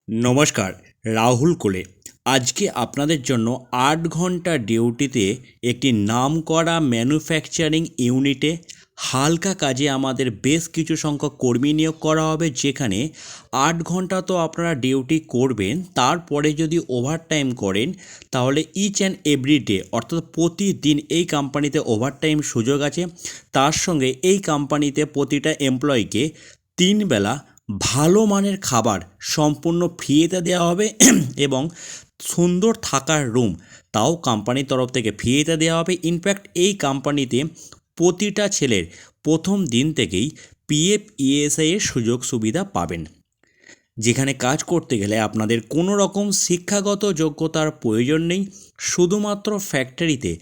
নমস্কার, রাহুল কোলে। আজকে আপনাদের জন্য ৮ ঘন্টা ডিউটিতে একটি নামকরা ম্যানুফ্যাকচারিং ইউনিটে হালকা কাজে আমাদের বেশ কিছু সংখ্যক কর্মী নিয়োগ করা হবে, যেখানে ৮ ঘন্টা তো আপনারা ডিউটি করবেন, তারপরে যদি ওভারটাইম করেন তাহলে ইচ অ্যান্ড এভরি ডে অর্থাৎ প্রতিদিন এই কোম্পানিতে ওভারটাইম সুযোগ আছে। তার সঙ্গে এই কোম্পানিতে প্রতিটা এমপ্লয়িকে ৩ বেলা ভালো মানের খাবার সম্পূর্ণ ফ্রিতে দেওয়া হবে এবং সুন্দর থাকার রুম তাও কোম্পানির তরফ থেকে ফ্রিতে দেওয়া হবে। ইনফ্যাক্ট এই কোম্পানিতে প্রতিটা ছেলের প্রথম দিন থেকেই পিএফ ইএসআই এর সুযোগ সুবিধা পাবেন। যেখানে কাজ করতে গেলে আপনাদের কোনো রকম শিক্ষাগত যোগ্যতার প্রয়োজন নেই, শুধুমাত্র ফ্যাক্টরিতে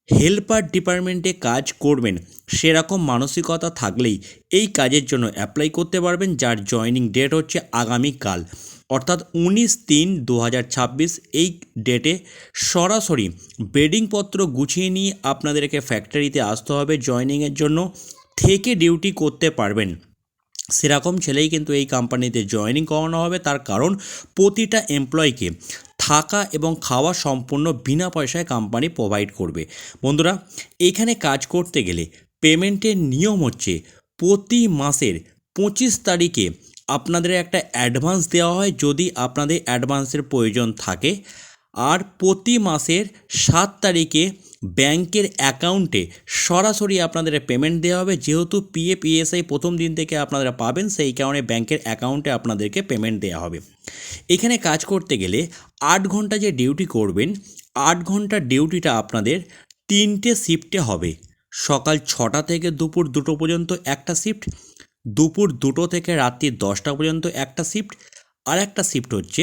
হেল্পার ডিপার্টমেন্টে কাজ করবেন সেরকম মানসিকতা থাকলেই এই কাজের জন্য অ্যাপ্লাই করতে পারবেন, যার জয়েনিং ডেট হচ্ছে আগামীকাল অর্থাৎ 19/3/2026। এই ডেটে সরাসরি বেডিংপত্র গুছিয়ে নিয়ে আপনাদেরকে ফ্যাক্টরিতে আসতে হবে জয়েনিংয়ের জন্য, থেকে ডিউটি করতে পারবেন সেরকম ছেলেই কিন্তু এই কোম্পানিতে জয়েনিং করানো হবে। তার কারণ প্রতিটা এমপ্লয়িকে থাকা এবং খাওয়া সম্পূর্ণ বিনা পয়সায় কোম্পানি প্রোভাইড করবে। বন্ধুরা, এখানে কাজ করতে গেলে পেমেন্টের নিয়ম হচ্ছে প্রতি মাসের 25 তারিখে আপনাদের একটা অ্যাডভান্স দেওয়া হয় যদি আপনাদের অ্যাডভান্সের প্রয়োজন থাকে, আর প্রতি মাসের 7 তারিখে ব্যাংকের অ্যাকাউন্টে সরাসরি আপনাদের পেমেন্ট দেওয়া হবে। যেহেতু পিএফ ইএসআই প্রথম দিন থেকে আপনারা পাবেন, সেই কারণে ব্যাংকের অ্যাকাউন্টে আপনাদেরকে পেমেন্ট দেওয়া হবে। এখানে কাজ করতে গেলে 8 ঘন্টা যে ডিউটি করবেন, 8 ঘন্টার ডিউটিটা আপনাদের 3টে শিফটে হবে। সকাল 6টা থেকে দুপুর 2টো পর্যন্ত একটা শিফট, দুপুর 2টো থেকে রাত্রি 10টা পর্যন্ত একটা শিফট, আর একটা শিফট হচ্ছে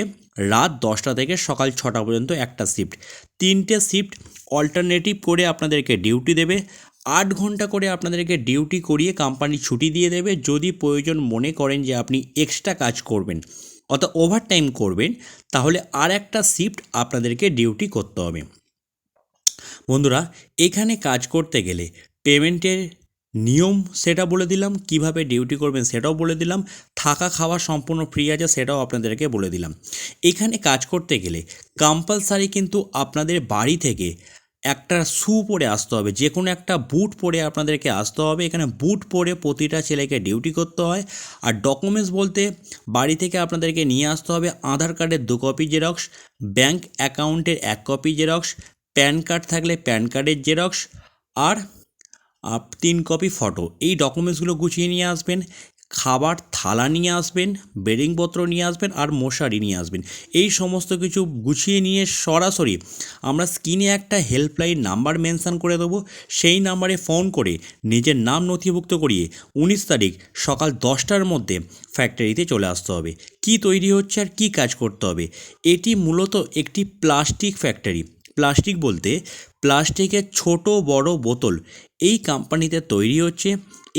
রাত 10টা থেকে সকাল 6টা পর্যন্ত একটা শিফট। 3টে শিফট অল্টারনেটিভ করে আপনাদেরকে ডিউটি দেবে। 8 ঘন্টা করে আপনাদেরকে ডিউটি করিয়ে কোম্পানি ছুটি দিয়ে দেবে। যদি প্রয়োজন মনে করেন যে আপনি এক্সট্রা কাজ করবেন অর্থাৎ ওভারটাইম করবেন, তাহলে আর একটা শিফট আপনাদেরকে ডিউটি করতে হবে। বন্ধুরা, এখানে কাজ করতে গেলে পেমেন্টের নিয়ম সেটা বলে দিলাম, কিভাবে ডিউটি করবেন সেটাও বলে দিলাম, থাকা খাওয়া সম্পূর্ণ ফ্রি আছে সেটাও আপনাদেরকে বলে দিলাম। এখানে কাজ করতে গেলে কম্পালসারি কিন্তু আপনাদের বাড়ি থেকে একটা শ্যু পরে আসতে হবে, যে কোনো একটা বুট পরে আপনাদেরকে আসতে হবে। এখানে বুট পরে প্রতিটা ছেলেকে ডিউটি করতে হয়। আর ডকুমেন্টস বলতে বাড়ি থেকে আপনাদেরকে নিয়ে আসতে হবে আধার কার্ডের 2 কপি জেরক্স, ব্যাংক অ্যাকাউন্টের 1 কপি জেরক্স, প্যান কার্ড থাকলে প্যান কার্ডের জেরক্স, আর 3 কপি ফটো। এই ডকুমেন্টসগুলো গুছিয়ে নিয়ে আসবেন। খাবার থালা নিয়ে আসবেন, বেডিংপত্র নিয়ে আসবেন, আর মশারি নিয়ে আসবেন। এই সমস্ত কিছু গুছিয়ে নিয়ে সরাসরি আমরা স্ক্রিনে একটা হেল্পলাইন নাম্বার মেনশান করে দেবো, সেই নাম্বারে ফোন করে নিজের নাম নথিভুক্ত করিয়ে 19 তারিখ সকাল 10টার মধ্যে ফ্যাক্টরিতে চলে আসতে হবে। কি তৈরি হচ্ছে আর কি কাজ করতে হবে? এটি মূলত একটি প্লাস্টিক ফ্যাক্টরি। প্লাস্টিক বলতে প্লাস্টিকের ছোট বড় বোতল এই কোম্পানিতে তৈরি হচ্ছে।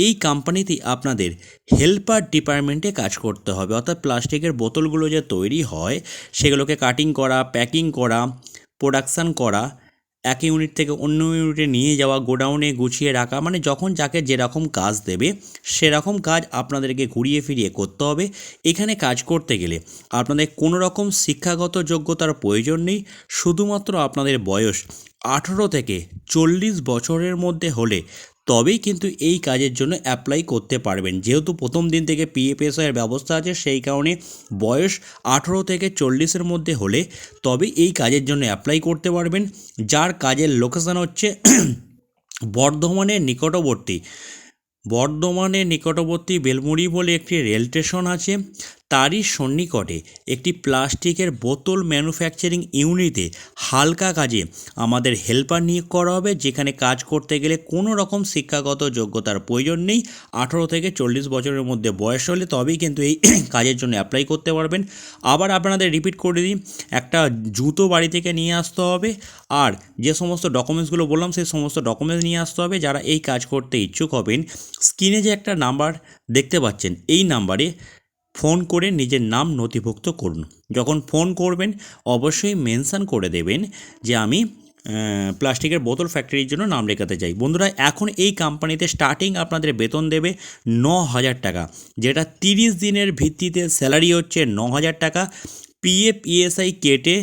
এই কোম্পানিতে আপনাদের হেল্পার ডিপার্টমেন্টে কাজ করতে হবে, অর্থাৎ প্লাস্টিকের বোতলগুলো যে তৈরি হয় সেগুলোকে কাটিং করা, প্যাকিং করা, প্রোডাকশান করা, এক ইউনিট থেকে অন্য ইউনিটে নিয়ে যাওয়া, গোডাউনে গুছিয়ে রাখা, মানে যখন যাকে যেরকম কাজ দেবে সেরকম কাজ আপনাদেরকে ঘুরিয়ে ফিরিয়ে করতে হবে। এখানে কাজ করতে গেলে আপনাদের কোনো রকম শিক্ষাগত যোগ্যতার প্রয়োজন নেই, শুধুমাত্র আপনাদের বয়স 18 থেকে 40 বছরের মধ্যে হলে তবেই কিন্তু এই কাজের জন্য অ্যাপ্লাই করতে পারবেন। যেহেতু প্রথম দিন থেকে পিএফএসআইয়ের ব্যবস্থা আছে, সেই কারণে বয়স 18 থেকে 40-এর মধ্যে হলে তবেই এই কাজের জন্য অ্যাপ্লাই করতে পারবেন। যার কাজের লোকেশান হচ্ছে বর্ধমানের নিকটবর্তী বেলমুড়ি বলে একটি রেল স্টেশন আছে, তারই সন্নিকটে একটি প্লাস্টিকের বোতল ম্যানুফ্যাকচারিং ইউনিটে হালকা কাজে আমাদের হেল্পার নিয়োগ করা হবে। যেখানে কাজ করতে গেলে কোনো রকম শিক্ষাগত যোগ্যতার প্রয়োজন নেই। 18 থেকে 40 বছরের মধ্যে বয়স হলে তবেই কিন্তু এই কাজের জন্য অ্যাপ্লাই করতে পারবেন। আবার আপনাদের রিপিট করে দিই, একটা জুতো বাড়ি থেকে নিয়ে আসতে হবে, আর যে সমস্ত ডকুমেন্টসগুলো বললাম সেই সমস্ত ডকুমেন্টস নিয়ে আসতে হবে। যারা এই কাজ করতে ইচ্ছুক হবেন, স্ক্রিনে যে একটা নাম্বার দেখতে পাচ্ছেন এই নাম্বারে ফোন করে নিজের নাম নথিভুক্ত করুন। যখন ফোন করবেন অবশ্যই মেনশান করে দেবেন যে আমি প্লাস্টিকের বোতল ফ্যাক্টরির জন্য নাম লেখাতে চাই। বন্ধুরা, এখন এই কোম্পানিতে স্টার্টিং আপনাদের বেতন দেবে 9,000 টাকা, যেটা 30 দিনের ভিত্তিতে স্যালারি হচ্ছে 9,000 টাকা। পিএফ ইএসআই কেটে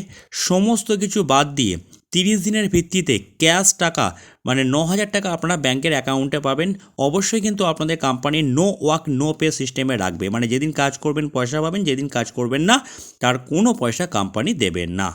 সমস্ত কিছু বাদ দিয়ে 30 দিনের ভিত্তিতে ক্যাশ টাকা মানে 9,000 টাকা আপনারা ব্যাংকের অ্যাকাউন্টে পাবেন। অবশ্যই কিন্তু আপনাদের company no work no pay সিস্টেমে রাখবে, মানে যেদিন কাজ করবেন পয়সা পাবেন, যেদিন কাজ করবেন না তার কোনো পয়সা কোম্পানি দেবে না।